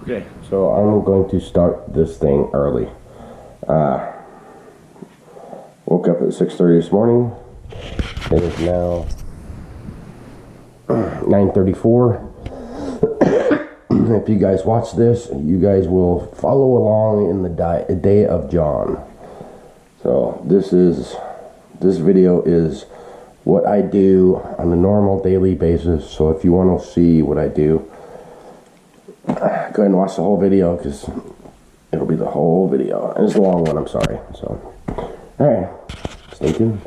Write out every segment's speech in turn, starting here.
Okay, so I'm going to start this thing early. Woke up at 6:30 this morning. It is now 9:34. If you guys watch this, you guys will follow along in the day of John. So this video is what I do on a normal daily basis. So if you want to see what I do, go ahead and watch the whole video, because it'll be the whole video. And it's a long one, I'm sorry. So, alright, stay tuned.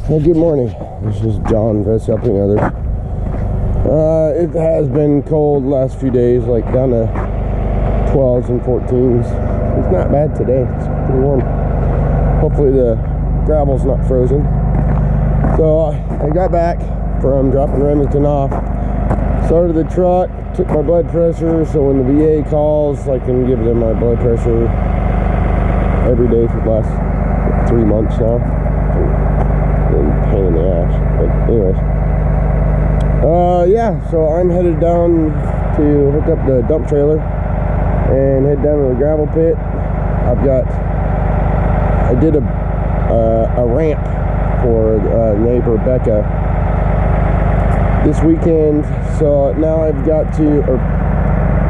Hey, good morning. This is John Vest helping others. It has been cold the last few days, like down to 12s and 14s. It's not bad today. It's pretty warm. Hopefully the gravel's not frozen. So I got back from dropping Remington off, started the truck, took my blood pressure, so when the VA calls, I can give them my blood pressure every day for the last 3 months now. Pain in the ass, but anyways, yeah, so I'm headed down to hook up the dump trailer and head down to the gravel pit. I did a ramp for neighbor Becca this weekend, so now I've got to, or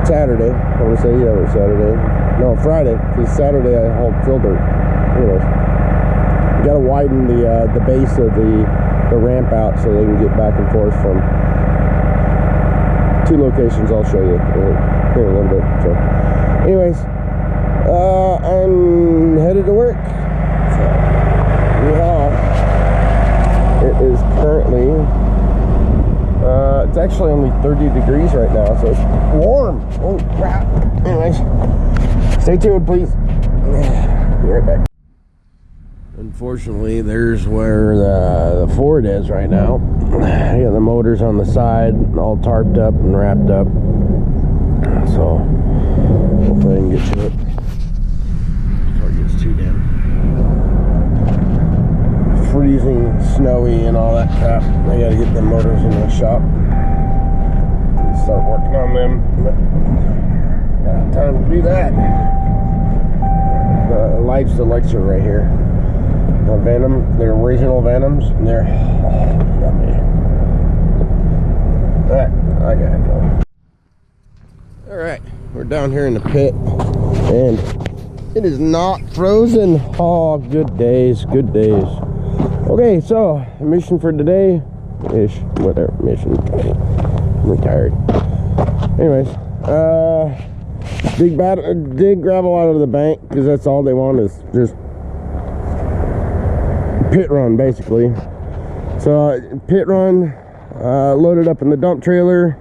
Saturday, I want to say, yeah, it was Saturday, no, Friday, because Saturday I hauled fill dirt. Anyways, got to widen the base of the ramp out so they can get back and forth from 2 locations. I'll show you here in a little bit. So anyways, I'm headed to work. So yeah, it is currently it's actually only 30 degrees right now, so it's warm. Holy crap. Anyways, stay tuned, please. Be right back. Unfortunately, there's where the Ford is right now. I got the motors on the side, all tarped up and wrapped up. So, hopefully I can get to it before it gets too damn freezing, snowy, and all that crap. I gotta get the motors in the shop and start working on them. But got time to do that. Life's Elixir right here. Venom, they're original Venoms, and they're yummy. Alright, I gotta go. Alright, we're down here in the pit, and it is not frozen. Oh, good days, good days. Okay, so, mission for today-ish, whatever, mission. I'm retired. Anyways, dig gravel out of the bank, because that's all they want is just pit run, basically. So pit run, load it up in the dump trailer,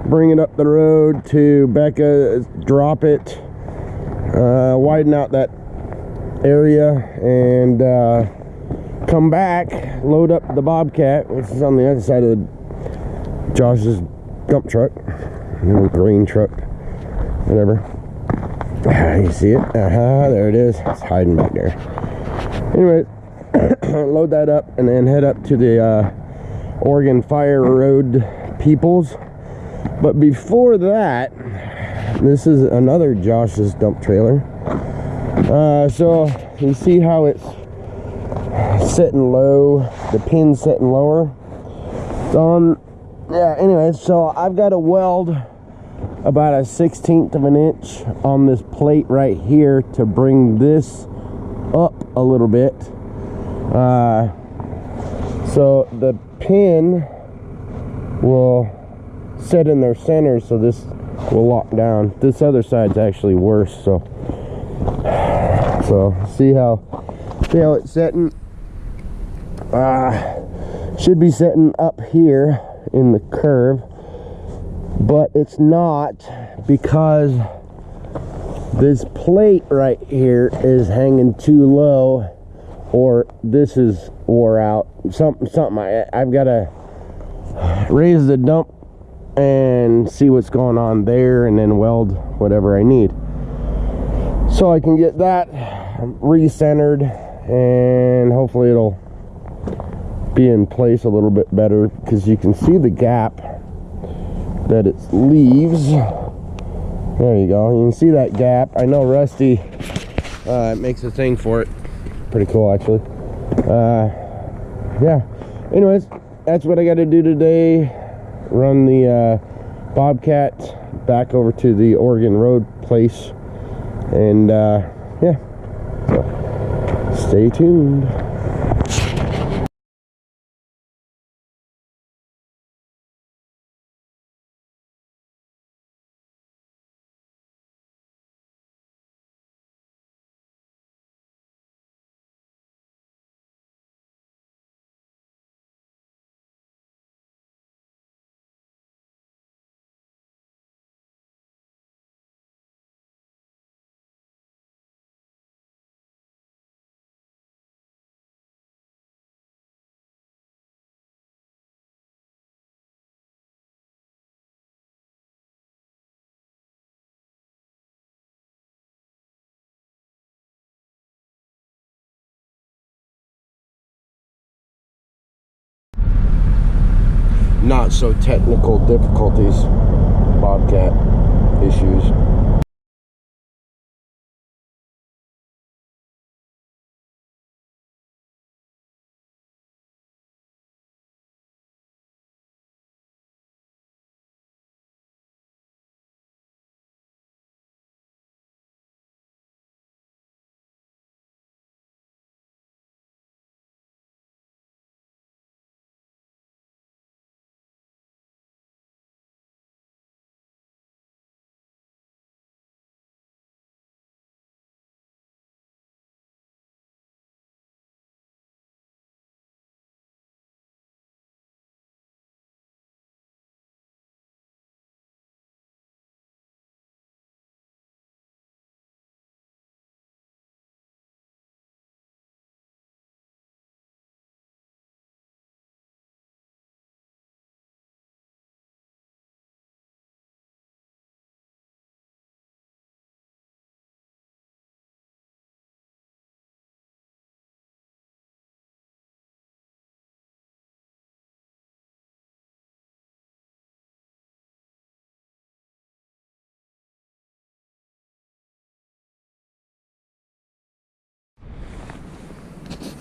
bring it up the road to Becca, drop it, widen out that area, and come back, load up the Bobcat, which is on the other side of Josh's dump truck, little green truck, whatever. You see it? There it is. It's hiding back there. Anyway, load that up and then head up to the Oregon Fire Road peoples. But before that, this is another Josh's dump trailer. So you see how it's sitting low, the pin's sitting lower. Yeah, anyway, so I've got to weld about a 1/16 of an inch on this plate right here to bring this up a little bit. So the pin will sit in their center, so this will lock down. This other side's actually worse, so see how it's setting. Should be setting up here in the curve, but it's not, because this plate right here is hanging too low, or this is wore out. Something. I've got to raise the dump and see what's going on there, and then weld whatever I need, so I can get that recentered, and hopefully it'll be in place a little bit better, because you can see the gap that it leaves. There you go. You can see that gap. I know Rusty makes a thing for it. Pretty cool, actually. Yeah. Anyways, that's what I got to do today. Run the Bobcat back over to the Oregon Road place. And yeah. So, stay tuned. Not so technical difficulties, Bobcat issues.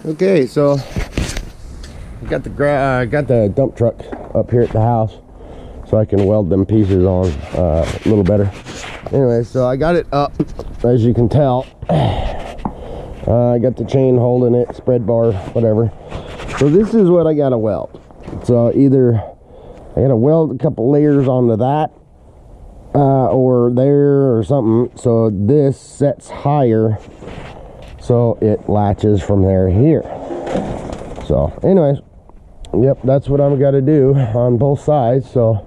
Okay, so got the dump truck up here at the house, so I can weld them pieces on a little better. Anyway, so I got it up, as you can tell. I got the chain holding it, spread bar, whatever. So this is what I gotta weld. So either I gotta weld a couple layers onto that, or there, or something, so this sets higher, so it latches from there to here. So anyways, yep, that's what I'm got to do on both sides, so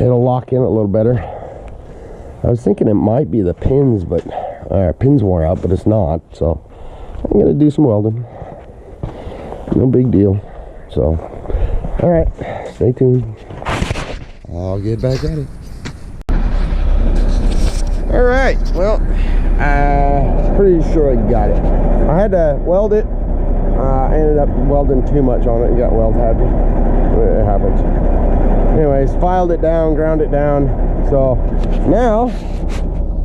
it'll lock in a little better. I was thinking it might be the pins, but pins wore out, but it's not. So I'm gonna do some welding. No big deal. So all right, stay tuned. I'll get back at it. All right, well, pretty sure I got it. I had to weld it. I ended up welding too much on it and got weld happy. It happens. Anyways, filed it down, ground it down. So now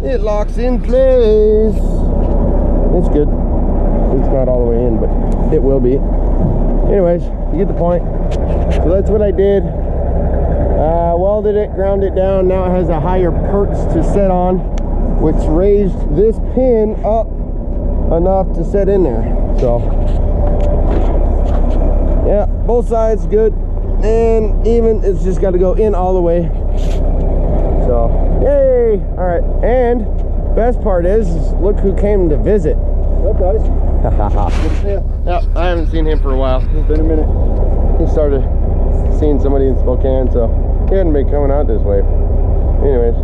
it locks in place. It's good. It's not all the way in, but it will be. Anyways, you get the point. So that's what I did. Welded it, ground it down. Now it has a higher perch to set on, which raised this pin up enough to set in there. So yeah, both sides good, and even it's just got to go in all the way. So yay! All right, and best part is look who came to visit. What's up, guys? Good to see you. Yep, I haven't seen him for a while. It's been a minute. He started seeing somebody in Spokane, so he hadn't been coming out this way. Anyways,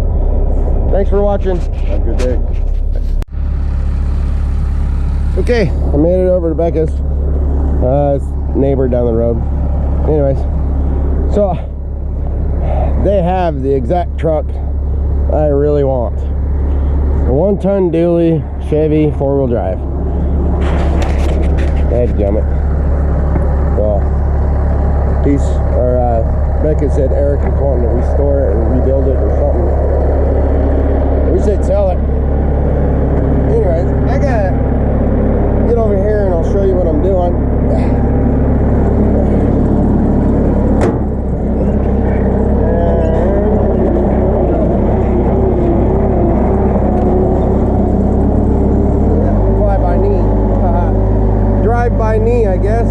thanks for watching. Have a good day. Okay, I made it over to Becca's. Neighbor down the road. Anyways, so they have the exact truck I really want. A 1-ton dually Chevy 4-wheel drive. Dadgummit. Well, Becca said Eric is wanting to restore it or rebuild it or something. We said sell it. Anyways, I gotta get over here and I'll show you what I'm doing. Fly by knee. Drive by knee, I guess.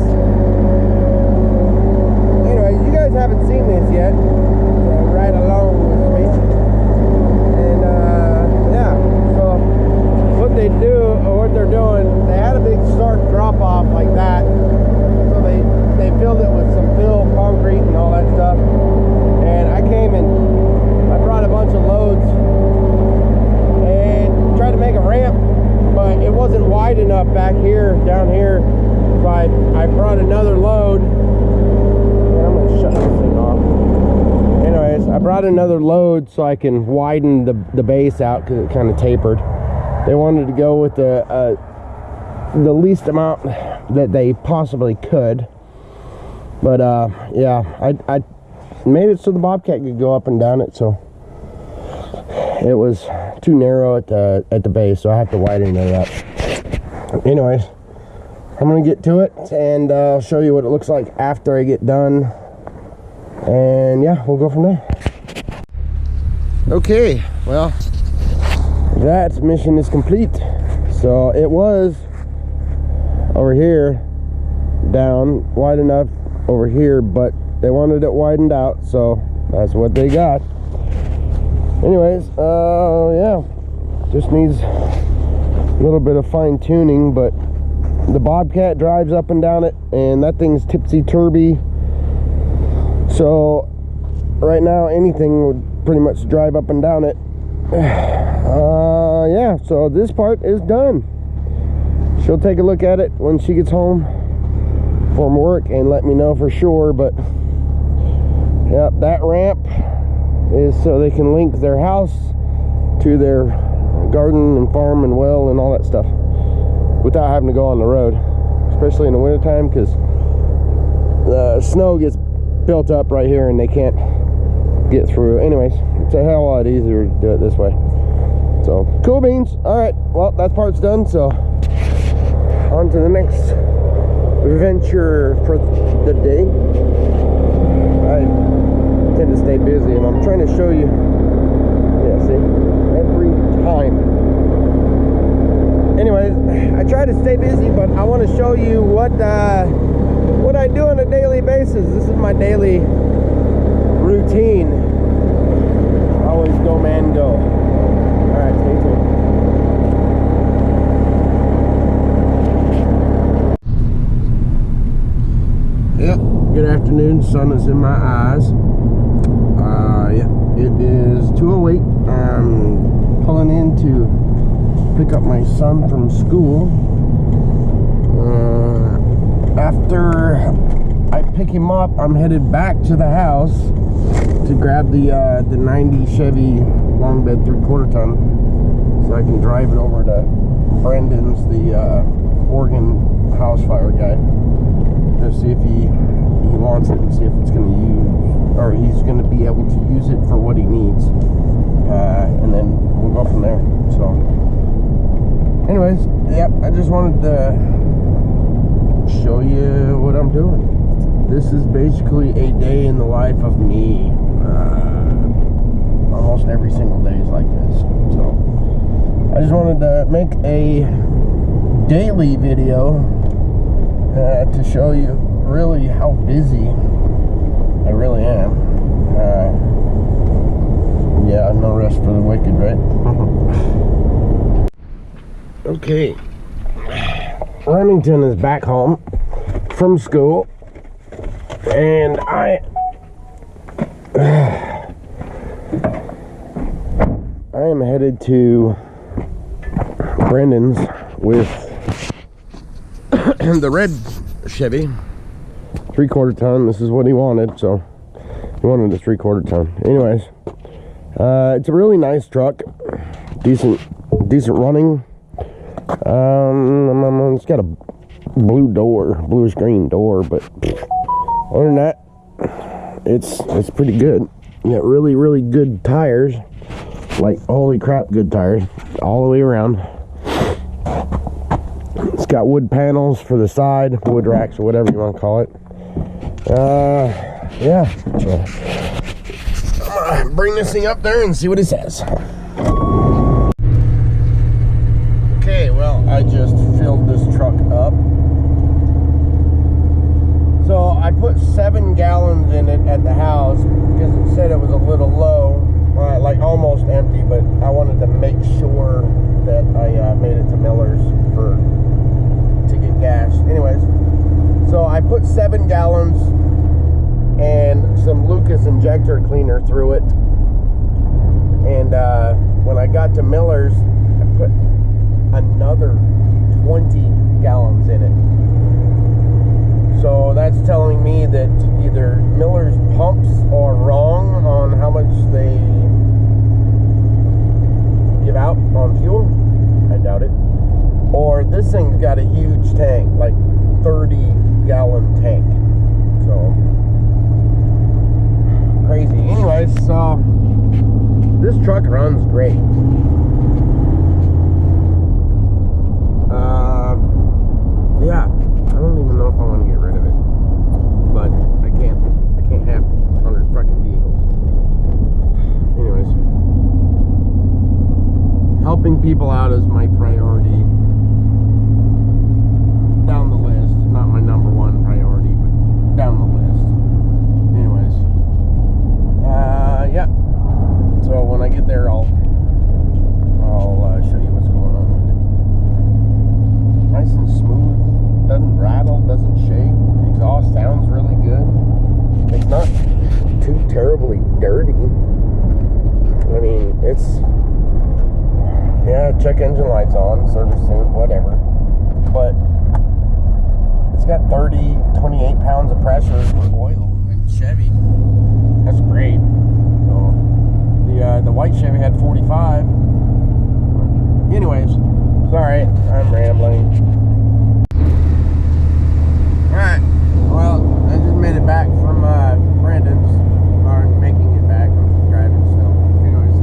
Haven't seen this yet, so ride along with me. And yeah, so what they do, or what they're doing, they had a big stark drop off like that, so they filled it with some fill, concrete and all that stuff. And I came and I brought a bunch of loads and tried to make a ramp, but it wasn't wide enough back here, down here, so I brought another load. Shut this thing off. Anyways, I brought another load so I can widen the base out because it kind of tapered. They wanted to go with the least amount that they possibly could. But yeah, I made it so the Bobcat could go up and down it, so it was too narrow at the base, so I have to widen it up. Anyways, I'm gonna get to it and I'll show you what it looks like after I get done. And yeah, we'll go from there. Okay, well, that mission is complete. So it was over here, down, wide enough over here, but they wanted it widened out, so that's what they got. Anyways, yeah, just needs a little bit of fine tuning, but the Bobcat drives up and down it, and that thing's tipsy-turvy. So right now anything would pretty much drive up and down it. Yeah, so this part is done. She'll take a look at it when she gets home from work and let me know for sure. But yeah, that ramp is so they can link their house to their garden and farm and well and all that stuff without having to go on the road, especially in the wintertime, because the snow gets built up right here and they can't get through. Anyways, it's a hell of a lot easier to do it this way. So cool beans. All right, well, that part's done, so on to the next adventure for the day. I tend to stay busy and I'm trying to show you, yeah, see, every time. Anyways, I try to stay busy, but I want to show you what I do on a daily basis. This is my daily routine. Always go, man, go. All right, stay tuned. Yep, good afternoon. Sun is in my eyes. Yeah, it is 2:08. I'm pulling in to pick up my son from school. After I pick him up, I'm headed back to the house to grab the 90 Chevy long bed 3/4 ton so I can drive it over to Brendan's, the Oregon house fire guy, to see if he wants it and see if it's going to use, or he's going to be able to use it for what he needs, and then we'll go from there. So anyways, yep, I just wanted to show you what I'm doing. This is basically a day in the life of me. Almost every single day is like this. So I just wanted to make a daily video to show you really how busy I really am. Yeah, no rest for the wicked, right? Okay, Remington is back home from school, and I am headed to Brendan's with the red Chevy 3/4 ton. This is what he wanted, so he wanted a 3/4 ton. Anyways, it's a really nice truck, decent running. It's got a bluish green door, but other than that, it's pretty good. You got really good tires, like holy crap good tires all the way around. It's got wood panels for the side, wood racks or whatever you want to call it. Yeah, so I'm gonna bring this thing up there and see what it says. Okay, well, I just filled this truck up. So I put 7 gallons in it at the house because it said it was a little low, like almost empty, but I wanted to make sure that I made it to Miller's to get gas. Anyways, so I put 7 gallons and some Lucas injector cleaner through it. And when I got to Miller's, I put another 20 gallons in it. So that's telling me that either Miller's pumps are wrong on how much they give out on fuel. I doubt it. Or this thing's got a huge tank, like 30-gallon tank. So crazy. Anyways, so this truck runs great. Yeah, I don't even know if I want to get rid of it, but I can't have 100 fucking vehicles. Anyways, helping people out is my priority down the list. Not my number one priority, but down the list. Anyways, yeah. So when I get there, I'll show you what's going on with it. Nice and smooth. Doesn't rattle, doesn't shake. The exhaust sounds really good. It's not too terribly dirty. I mean, it's, yeah, check engine lights on, service soon, whatever. But it's got 28 pounds of pressure for oil in Chevy. That's great. So the white Chevy had 45. Anyways, sorry, I'm rambling. Alright, well, I just made it back from Brandon's, or making it back, I'm driving still. Anyways,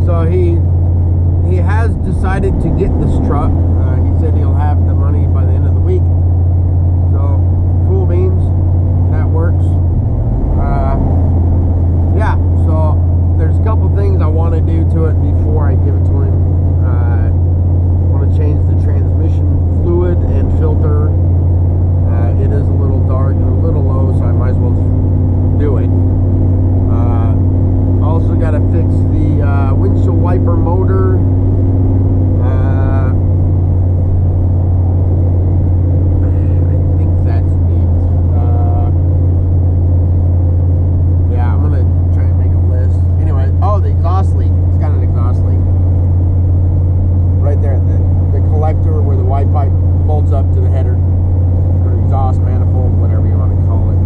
so he has decided to get this truck. He said he'll have the money by the end of the week. So, cool beans, that works. Yeah, so there's a couple things I want to do to it before I give it to him. I want to change the transmission fluid and filter. It is a little dark and a little low, so I might as well do it. Also got to fix the windshield wiper motor. I think that's it. Yeah, I'm gonna try and make a list. Anyway, oh, the exhaust leak. It's got an exhaust leak right there. The collector where the white pipe bolts up to the header. Exhaust manifold, whatever you want to call it.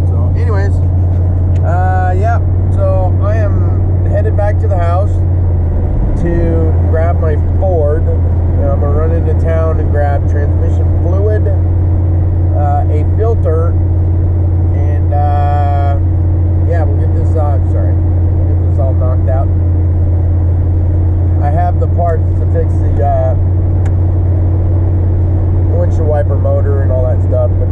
So anyways, yeah, so I am headed back to the house to grab my Ford. I'm gonna run into town and grab transmission fluid, a filter, and yeah, we'll get this we'll get this all knocked out. I have the parts to fix the windshield wiper motor and all that stuff, but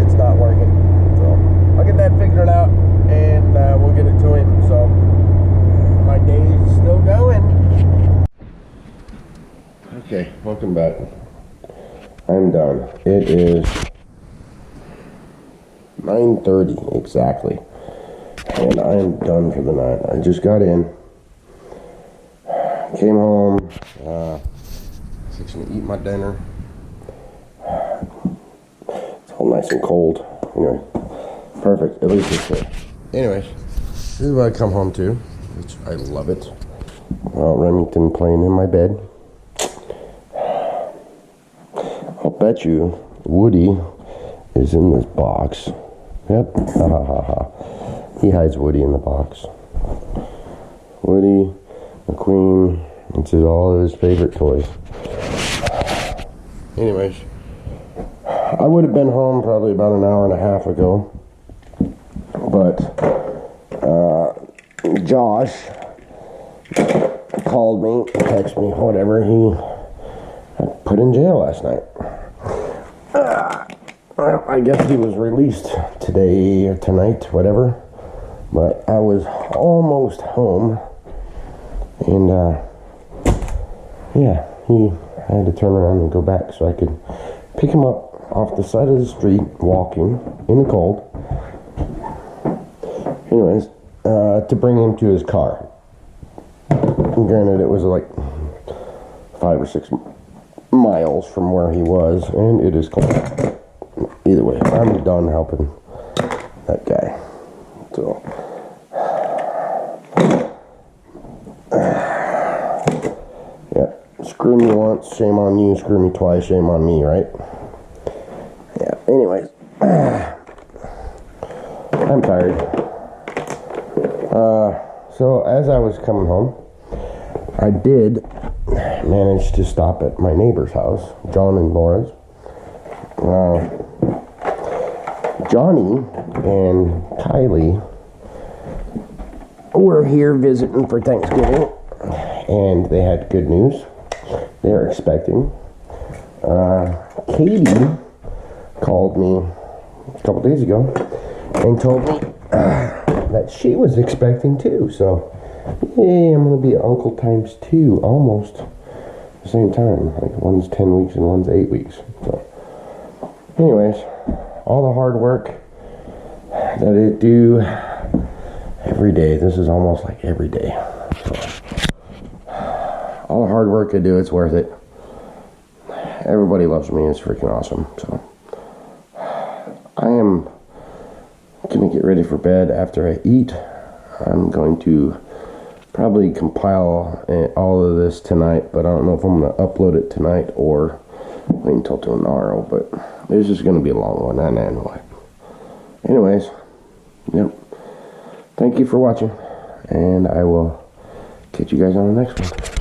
it's not working. So I'll get that figured out and we'll get it to him. So my day is still going. Okay, welcome back. I'm done. It is 9:30 exactly, and I am done for the night. I just got in, came home, fixing to eat my dinner. It's all nice and cold. Anyway, perfect. At least it's here. Anyways, this is what I come home to, which I love it. Remington playing in my bed. I'll bet you Woody is in this box. Yep. Ha ha ha ha. He hides Woody in the box. Woody, McQueen, it's all of his favorite toys. Anyways, I would have been home probably about an hour and a half ago, but Josh called me, texted me, whatever. He got put in jail last night. Well, I guess he was released today or tonight, whatever. But I was almost home, and yeah, I had to turn around and go back so I could pick him up off the side of the street, walking in the cold. Anyways, to bring him to his car. And granted, it was like 5 or 6 miles from where he was, and it is cold. Either way, I'm done helping that guy. So, yeah, screw me once, shame on you. Screw me twice, shame on me, right? Yeah, anyways, I'm tired. So as I was coming home, I did manage to stop at my neighbor's house, John and Laura's. Johnny and Kylie were here visiting for Thanksgiving, and they had good news. They were expecting. Katie called me a couple days ago and told me that she was expecting too. So, yay, I'm going to be uncle times 2 almost at the same time. Like one's 10 weeks and one's 8 weeks. So, anyways, all the hard work that I do every day. This is almost like every day. So, all the hard work I do, it's worth it. Everybody loves me. It's freaking awesome. So I am going to get ready for bed after I eat. I'm going to probably compile all of this tonight, but I don't know if I'm going to upload it tonight or wait until tomorrow. But this is going to be a long one, anyway. Anyways, yep. Thank you for watching, and I will catch you guys on the next one.